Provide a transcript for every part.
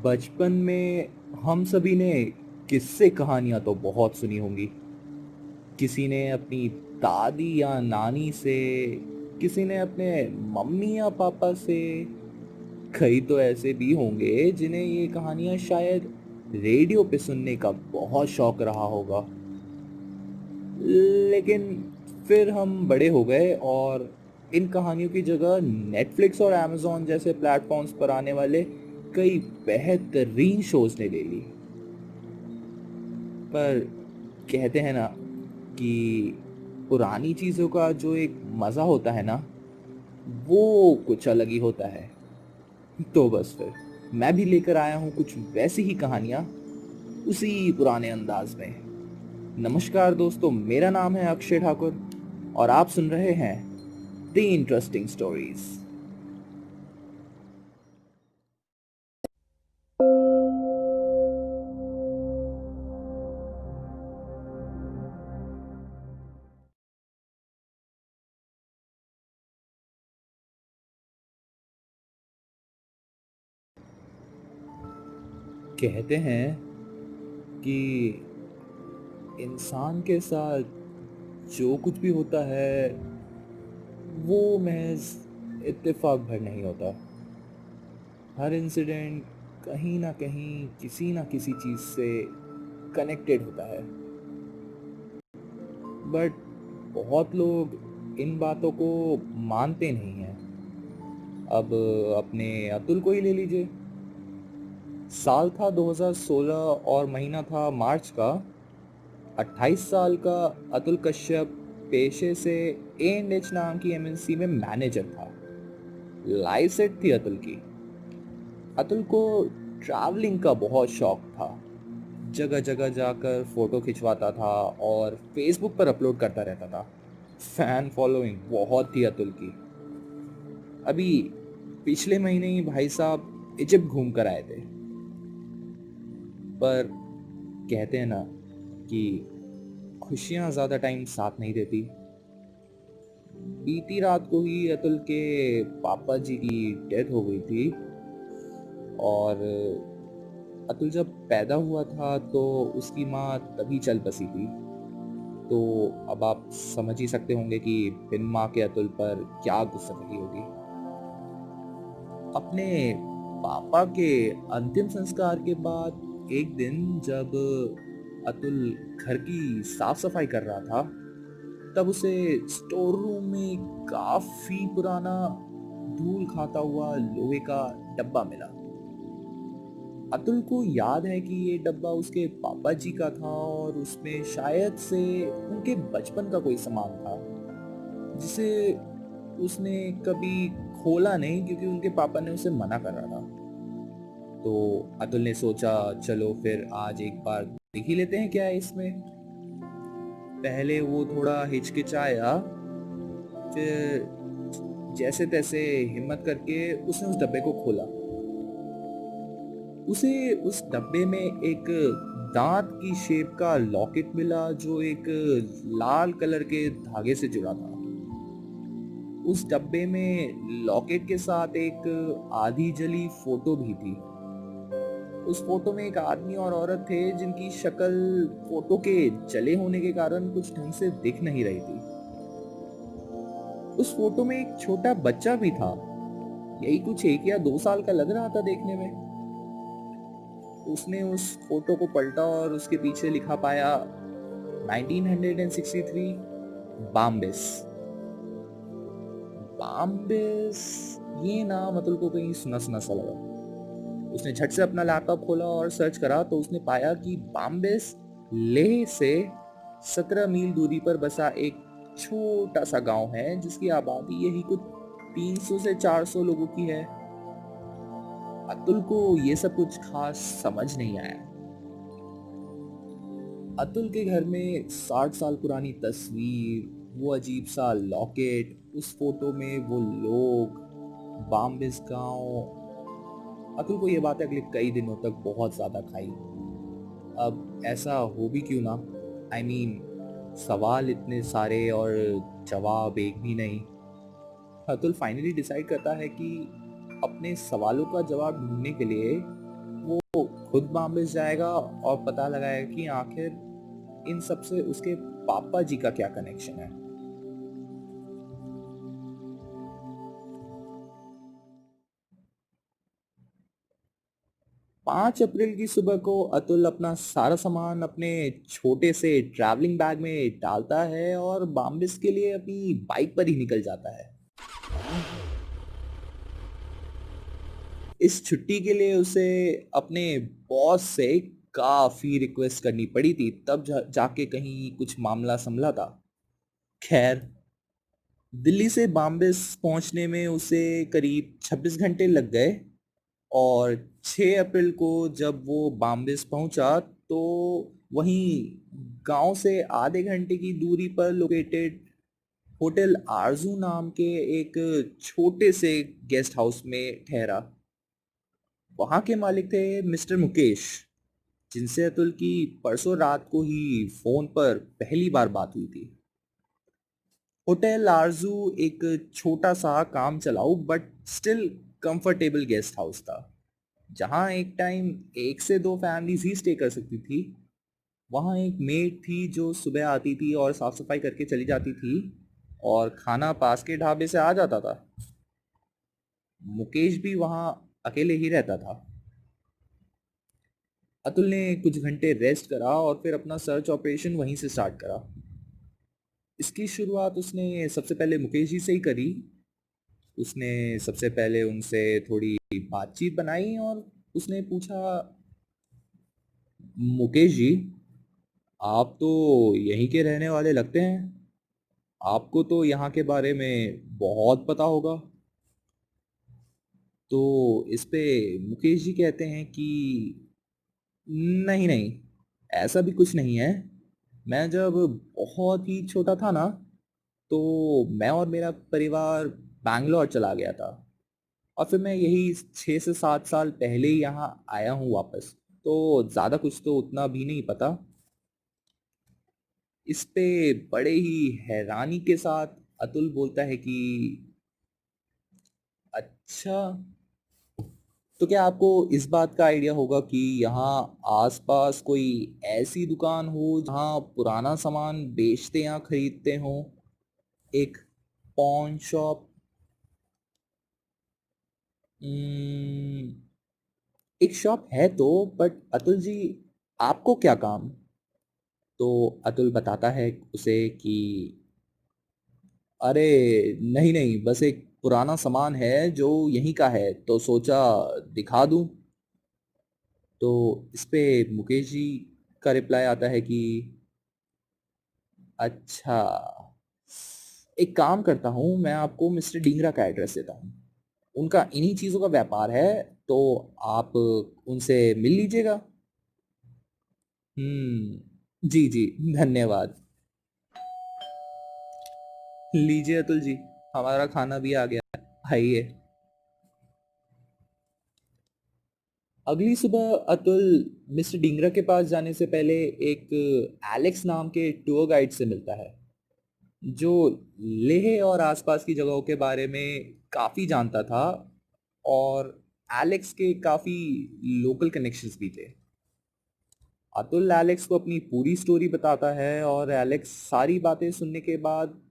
बचपन में हम सभी ने किस्से कहानियां तो बहुत सुनी होंगी। किसी ने अपनी दादी या नानी से, किसी ने अपने मम्मी या पापा से, कई तो ऐसे भी होंगे जिन्हें ये कहानियां शायद रेडियो पे सुनने का बहुत शौक रहा होगा। लेकिन फिर हम बड़े हो गए और इन कहानियों की जगह नेटफ्लिक्स और अमेज़न जैसे प्लेटफॉर्म्स पर आने वाले कई बेहतरीन शोज ने ले ली। पर कहते हैं ना कि पुरानी चीज़ों का जो एक मज़ा होता है ना, वो कुछ अलग ही होता है। तो बस फिर मैं भी लेकर आया हूँ कुछ वैसी ही कहानियाँ, उसी पुराने अंदाज में। नमस्कार दोस्तों, मेरा नाम है अक्षय ठाकुर और आप सुन रहे हैं द इंटरेस्टिंग स्टोरीज। कहते हैं कि इंसान के साथ जो कुछ भी होता है वो महज इत्तेफाक भर नहीं होता। हर इंसिडेंट कहीं ना कहीं किसी ना किसी चीज़ से कनेक्टेड होता है। बट बहुत लोग इन बातों को मानते नहीं हैं। अब अपने अतुल को ही ले लीजिए। साल था 2016 और महीना था मार्च का। 28 साल का अतुल कश्यप पेशे से A&H नाम की MNC में मैनेजर था। लाइफ सेट थी अतुल की। अतुल को ट्रैवलिंग का बहुत शौक था। जगह जगह जाकर फोटो खिंचवाता था और फेसबुक पर अपलोड करता रहता था। फैन फॉलोइंग बहुत थी अतुल की। अभी पिछले महीने ही भाई साहब इजिप्ट घूम कर आए थे। पर कहते हैं ना कि खुशियां ज्यादा टाइम साथ नहीं देती। बीती रात को ही अतुल के पापा जी की डेथ हो गई थी। और अतुल जब पैदा हुआ था तो उसकी माँ तभी चल बसी थी। तो अब आप समझ ही सकते होंगे कि बिन माँ के अतुल पर क्या गुस्सा रही होगी। अपने पापा के अंतिम संस्कार के बाद एक दिन जब अतुल घर की साफ सफाई कर रहा था, तब उसे स्टोर रूम में काफी पुराना धूल खाता हुआ लोहे का डब्बा मिला। अतुल को याद है कि ये डब्बा उसके पापा जी का था और उसमें शायद से उनके बचपन का कोई सामान था, जिसे उसने कभी खोला नहीं क्योंकि उनके पापा ने उसे मना कर रहा था। तो अतुल ने सोचा चलो फिर आज एक बार देख ही लेते हैं क्या है इसमें। पहले वो थोड़ा हिचकिचाया, फिर जैसे तैसे हिम्मत करके उसने उस डब्बे को खोला। उसे उस डब्बे में एक दांत की शेप का लॉकेट मिला जो एक लाल कलर के धागे से जुड़ा था। उस डब्बे में लॉकेट के साथ एक आधी जली फोटो भी थी। उस फोटो में एक आदमी और औरत थे जिनकी शक्ल फोटो के जले होने के कारण कुछ ढंग से दिख नहीं रही थी। उस फोटो में एक छोटा बच्चा भी था। यही कुछ 1 या 2 साल का लग रहा था देखने में। उसने उस फोटो को पलटा और उसके पीछे लिखा पाया 1963 बाम्बिस। बाम्बिस, ये नाम अतुल को कहीं सुना सुना सा लगा। उसने झट से अपना लैपटॉप खोला और सर्च करा तो उसने पाया कि बाम्बिस लेह से 17 मील दूरी पर बसा एक छोटा सा गांव है जिसकी आबादी यही कुछ 300 से 400 लोगों की है। अतुल को ये सब कुछ खास समझ नहीं आया। अतुल के घर में 60 साल पुरानी तस्वीर, वो अजीब सा लॉकेट, उस फोटो में वो लोग, बाम्बिस गांव। अतुल को ये बात अगले कई दिनों तक बहुत ज्यादा खाई। अब ऐसा हो भी क्यों ना। आई मीन, सवाल इतने सारे और जवाब एक भी नहीं। अतुल फाइनली डिसाइड करता है कि अपने सवालों का जवाब ढूंढने के लिए वो खुद बॉम्बे जाएगा और पता लगाएगा कि आखिर इन सब से उसके पापा जी का क्या कनेक्शन है। 5 अप्रैल की सुबह को अतुल अपना सारा सामान अपने छोटे से ट्रैवलिंग बैग में डालता है और बॉम्बे के लिए अपनी बाइक पर ही निकल जाता है। इस छुट्टी के लिए उसे अपने बॉस से काफी रिक्वेस्ट करनी पड़ी थी, तब जाके कहीं कुछ मामला संभला था। खैर, दिल्ली से बॉम्बे पहुंचने में उसे करीब 26 घंटे लग गए और 6 अप्रैल को जब वो बॉम्बे पहुंचा तो वहीं गांव से आधे घंटे की दूरी पर लोकेटेड होटल आरजू नाम के एक छोटे से गेस्ट हाउस में ठहरा। वहां के मालिक थे मिस्टर मुकेश, जिनसे अतुल की परसों रात को ही फोन पर पहली बार बात हुई थी। होटल आरजू एक छोटा सा काम चलाऊ but still comfortable guest house था, जहां एक टाइम 1 से 2 फैमिलीज ही स्टे कर सकती थी। वहां एक मेड थी जो सुबह आती थी और साफ सफाई करके चली जाती थी, और खाना पास के ढाबे से आ जाता था। मुकेश भी वहां अकेले ही रहता था। अतुल ने कुछ घंटे रेस्ट करा और फिर अपना सर्च ऑपरेशन वहीं से स्टार्ट करा। इसकी शुरुआत उसने सबसे पहले मुकेश जी से ही करी। उसने सबसे पहले उनसे थोड़ी बातचीत बनाई और उसने पूछा, मुकेश जी, आप तो यहीं के रहने वाले लगते हैं, आपको तो यहाँ के बारे में बहुत पता होगा। तो इस पे मुकेश जी कहते हैं कि नहीं नहीं, ऐसा भी कुछ नहीं है। मैं जब बहुत ही छोटा था ना, तो मैं और मेरा परिवार बैंगलोर चला गया था, और फिर मैं यही 6 से 7 साल पहले ही यहाँ आया हूँ वापस। तो ज़्यादा कुछ तो उतना भी नहीं पता। इस पे बड़े ही हैरानी के साथ अतुल बोलता है कि अच्छा, तो क्या आपको इस बात का आइडिया होगा कि यहाँ आसपास कोई ऐसी दुकान हो जहाँ पुराना सामान बेचते या खरीदते हो? एक पॉन शॉप? एक शॉप है तो, बट अतुल जी, आपको क्या काम? तो अतुल बताता है उसे कि अरे नहीं नहीं, बस एक पुराना सामान है जो यहीं का है, तो सोचा दिखा दूं। तो इस पे मुकेश जी का रिप्लाई आता है कि अच्छा, एक काम करता हूँ, मैं आपको मिस्टर डींगरा का एड्रेस देता हूँ। उनका इन्हीं चीज़ों का व्यापार है, तो आप उनसे मिल लीजिएगा। जी जी, धन्यवाद। लीजिए अतुल जी, हमारा खाना भी आ गया, आइए। अगली सुबह अतुल मिस्टर डिंगरा के पास जाने से पहले एक एलेक्स नाम के टूर गाइड से मिलता है, जो लेह और आसपास की जगहों के बारे में काफ़ी जानता था, और एलेक्स के काफ़ी लोकल कनेक्शंस भी थे। अतुल एलेक्स को अपनी पूरी स्टोरी बताता है और एलेक्स सारी बातें सुनने के बाद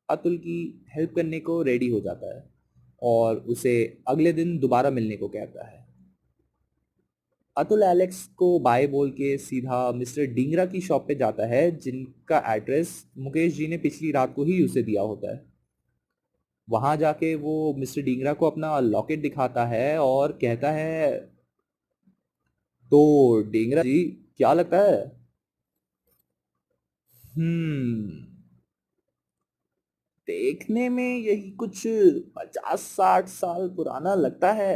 अतुल की हेल्प करने को रेडी हो जाता है और उसे अगले दिन दोबारा मिलने को कहता है। अतुल एलेक्स को बाय बोल के सीधा मिस्टर डिंगरा की शॉप पे जाता है, जिनका एड्रेस मुकेश जी ने पिछली रात को ही उसे दिया होता है। वहां जाके वो मिस्टर डिंगरा को अपना लॉकेट दिखाता है और कहता है, तो डिंगरा जी, क्या लगता है? हम्म देखने में यही कुछ 50-60 साल पुराना लगता है,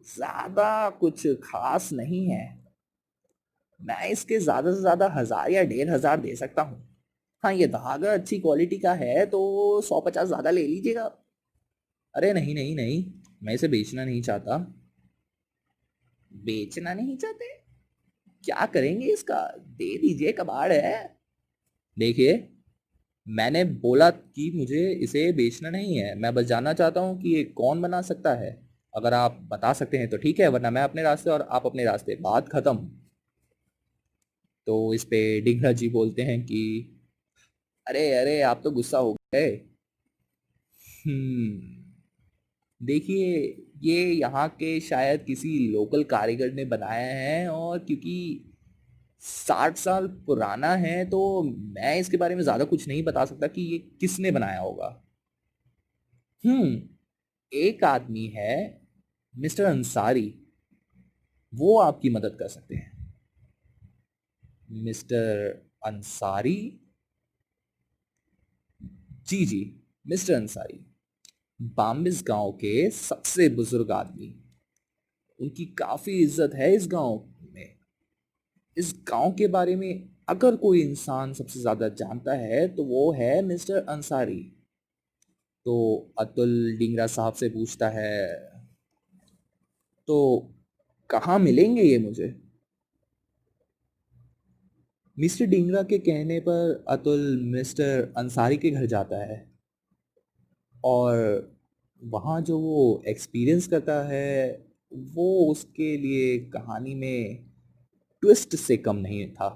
ज्यादा कुछ खास नहीं है। मैं इसके ज्यादा से ज्यादा 1000 या 1500 दे सकता हूँ। हाँ, ये धागा अच्छी क्वालिटी का है तो 100-50 ज्यादा ले लीजिएगा। अरे नहीं नहीं नहीं, मैं इसे बेचना नहीं चाहता। बेचना नहीं चाहते? क्या करेंगे इसका? दे दीजिए, कबाड़ है। देखिए, मैंने बोला कि मुझे इसे बेचना नहीं है, मैं बस जानना चाहता हूँ कि ये कौन बना सकता है। अगर आप बता सकते हैं तो ठीक है, वरना मैं अपने रास्ते और आप अपने रास्ते, बात खत्म। तो इस पे डिंगरा जी बोलते हैं कि अरे अरे, आप तो गुस्सा हो गए। देखिए, ये यहाँ के शायद किसी लोकल कारीगर ने बनाया है, और क्योंकि 60 साल पुराना है तो मैं इसके बारे में ज्यादा कुछ नहीं बता सकता कि ये किसने बनाया होगा। हम्म एक आदमी है, मिस्टर अंसारी, वो आपकी मदद कर सकते हैं। मिस्टर अंसारी? जी जी, मिस्टर अंसारी, बाम्बिस गांव के सबसे बुजुर्ग आदमी। उनकी काफी इज्जत है इस गांव में। इस गांव के बारे में अगर कोई इंसान सबसे ज्यादा जानता है तो वो है मिस्टर अंसारी। तो अतुल डिंगरा साहब से पूछता है, तो कहाँ मिलेंगे ये मुझे? मिस्टर डिंगरा के कहने पर अतुल मिस्टर अंसारी के घर जाता है, और वहाँ जो वो एक्सपीरियंस करता है वो उसके लिए कहानी में ट्विस्ट से कम नहीं था।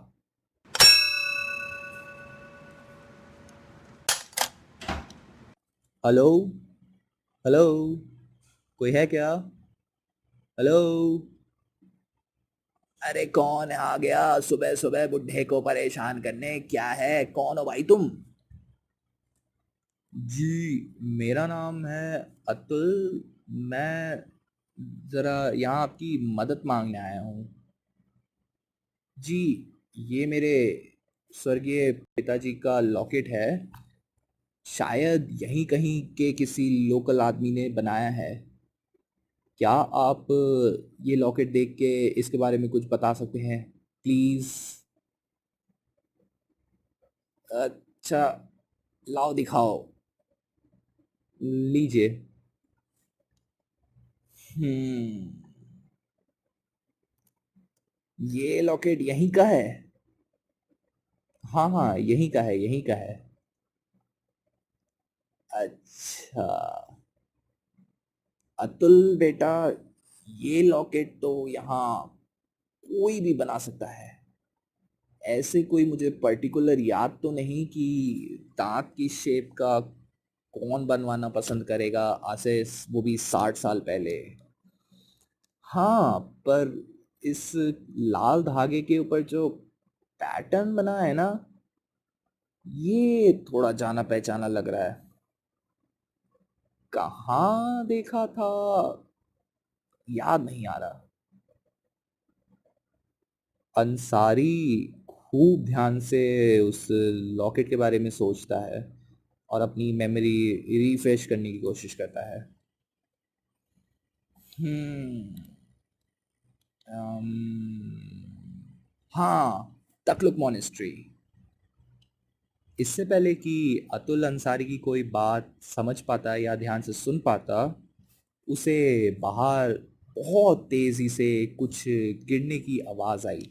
हेलो? हेलो? कोई है क्या? हेलो? अरे कौन आ गया सुबह सुबह बुड्ढे को परेशान करने? क्या है, कौन हो भाई तुम? जी, मेरा नाम है अतुल। मैं जरा यहाँ आपकी मदद मांगने आया हूँ। जी, ये मेरे स्वर्गीय पिताजी का लॉकेट है। शायद यहीं कहीं के किसी लोकल आदमी ने बनाया है। क्या आप ये लॉकेट देख के इसके बारे में कुछ बता सकते हैं, प्लीज? अच्छा, लाओ दिखाओ। लीजिए। हम्म ये लॉकेट यहीं का है? हाँ हाँ, यहीं का है, यहीं का है। अच्छा, अतुल बेटा, ये लॉकेट तो यहाँ कोई भी बना सकता है। ऐसे कोई मुझे पर्टिकुलर याद तो नहीं कि दांत की शेप का कौन बनवाना पसंद करेगा, आज से वो भी 60 साल पहले। हाँ, पर इस लाल धागे के ऊपर जो पैटर्न बना है ना, ये थोड़ा जाना पहचाना लग रहा है। कहाँ देखा था, याद नहीं आ रहा। अंसारी खूब ध्यान से उस लॉकेट के बारे में सोचता है और अपनी मेमोरी रिफ्रेश करने की कोशिश करता है। हम्म हाँ, तकलुक मॉनेस्ट्री। इससे पहले कि अतुल अंसारी की कोई बात समझ पाता या ध्यान से सुन पाता, उसे बाहर बहुत तेजी से कुछ गिरने की आवाज आई।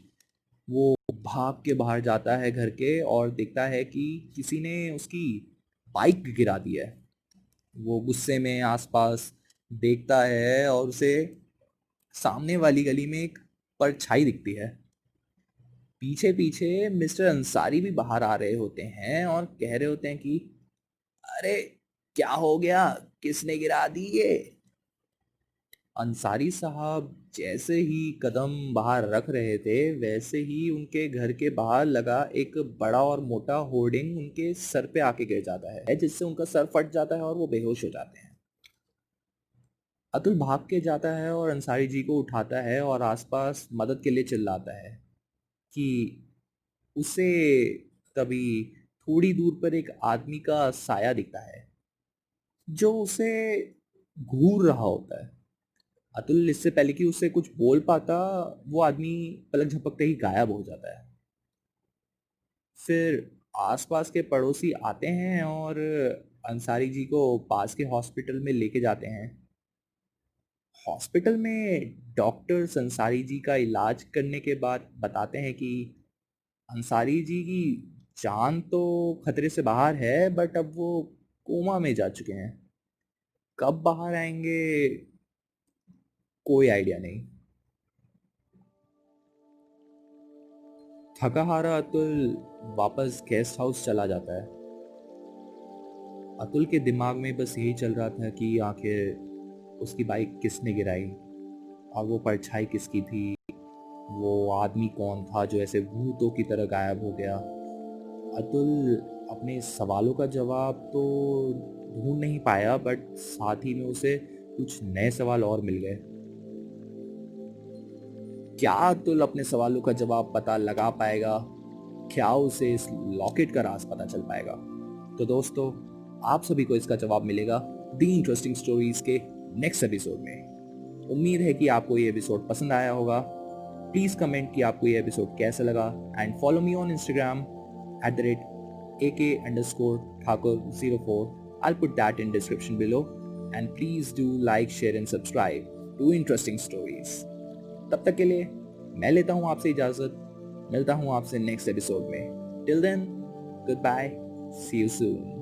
वो भाग के बाहर जाता है घर के और देखता है कि किसी ने उसकी बाइक गिरा दी है। वो गुस्से में आसपास देखता है और उसे सामने वाली गली में एक परछाई दिखती है। पीछे पीछे मिस्टर अंसारी भी बाहर आ रहे होते हैं और कह रहे होते हैं कि अरे, क्या हो गया, किसने गिरा दी ये? अंसारी साहब जैसे ही कदम बाहर रख रहे थे, वैसे ही उनके घर के बाहर लगा एक बड़ा और मोटा होर्डिंग उनके सर पे आके गिर जाता है, जिससे उनका सर फट जाता है और वो बेहोश हो जाते हैं। अतुल भाग के जाता है और अंसारी जी को उठाता है और आसपास मदद के लिए चिल्लाता है कि उसे तभी थोड़ी दूर पर एक आदमी का साया दिखता है जो उसे घूर रहा होता है। अतुल इससे पहले कि उसे कुछ बोल पाता, वो आदमी पलक झपकते ही गायब हो जाता है। फिर आसपास के पड़ोसी आते हैं और अंसारी जी को पास के हॉस्पिटल में लेके जाते हैं। हॉस्पिटल में डॉक्टर अंसारी जी का इलाज करने के बाद बताते हैं कि अंसारी जी की जान तो खतरे से बाहर है, बट अब वो कोमा में जा चुके हैं। कब बाहर आएंगे कोई आइडिया नहीं। थका हारा अतुल वापस गेस्ट हाउस चला जाता है। अतुल के दिमाग में बस यही चल रहा था कि आखिर उसकी बाइक किसने गिराई और वो परछाई किसकी थी, वो आदमी कौन था जो ऐसे भूतों की तरह गायब हो गया। अतुल अपने सवालों का जवाब तो ढूंढ नहीं पाया, बट साथ ही में उसे कुछ नए सवाल और मिल गए। क्या अतुल अपने सवालों का जवाब पता लगा पाएगा? क्या उसे इस लॉकेट का राज पता चल पाएगा? तो दोस्तों, आप सभी को इसका जवाब मिलेगा दी इंटरेस्टिंग स्टोरीज के नेक्स्ट एपिसोड में। उम्मीद है कि आपको ये एपिसोड पसंद आया होगा। प्लीज कमेंट कि आपको ये एपिसोड कैसा लगा and follow me on Instagram @AK_Thakur04। I'll put that in description below and please do like, share and subscribe to interesting stories। तब तक के लिए मैं लेता हूँ आपसे इजाजत। मिलता हूँ आपसे नेक्स्ट एपिसोड में। Till then, good bye, see you soon.